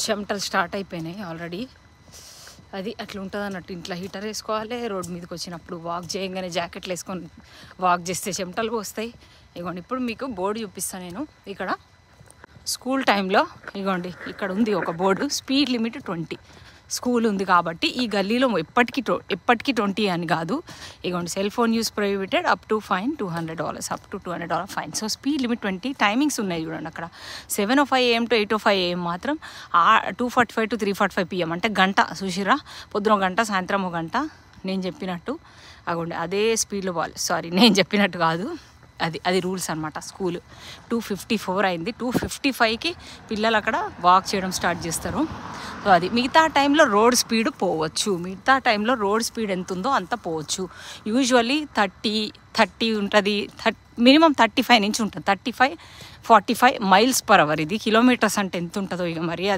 చెమటలు స్టార్ట్ అయిపోయినాయి ఆల్రెడీ. అది అట్లా ఉంటుంది అన్నట్టు. ఇంట్లో హీటర్ వేసుకోవాలి, రోడ్ మీదకి వచ్చినప్పుడు వాక్ చేయగానే జాకెట్లు వేసుకొని వాక్ చేస్తే చెమటలు పోస్తాయి. ఇగోండి ఇప్పుడు మీకు బోర్డు చూపిస్తాను నేను. ఇక్కడ స్కూల్ టైంలో ఇగోండి ఇక్కడ ఉంది ఒక బోర్డు, స్పీడ్ లిమిట్ 20. స్కూల్ ఉంది కాబట్టి ఈ గల్లీలో ఎప్పటికీ 20 అని కాదు. ఇగోండి cell phone use prohibited, up to fine $200, up to $200 fine. So speed limit 20. Timings ఉన్నాయి చూడండి అక్కడ. 7:05 AM to 8:05 AM మాత్రం 2:45 to 3:45 PM అంటే గంట చూసిరా. పొద్దున 1 గంట, సాయంత్రం 1 గంట. నేను చెప్పినట్టు అగోండి అదే స్పీడ్లో పోవాలి. సారీ, నేను చెప్పినట్టు కాదు, అది రూల్స్ అనమాట. స్కూల్ 2:54 అయింది. 2:55కి పిల్లలు అక్కడ వాక్ చేయడం స్టార్ట్ చేస్తారు. సో అది మిగతా టైంలో రోడ్ స్పీడ్ పోవచ్చు. మిగతా టైంలో రోడ్ స్పీడ్ ఎంత ఉందో అంత పోవచ్చు. యూజువల్లీ 30 ఉంటుంది, మినిమం 35 నుంచి ఉంటుంది. 35-45 miles per hour. ఇది కిలోమీటర్స్ అంటే ఎంత ఉంటుందో ఇక మరి అది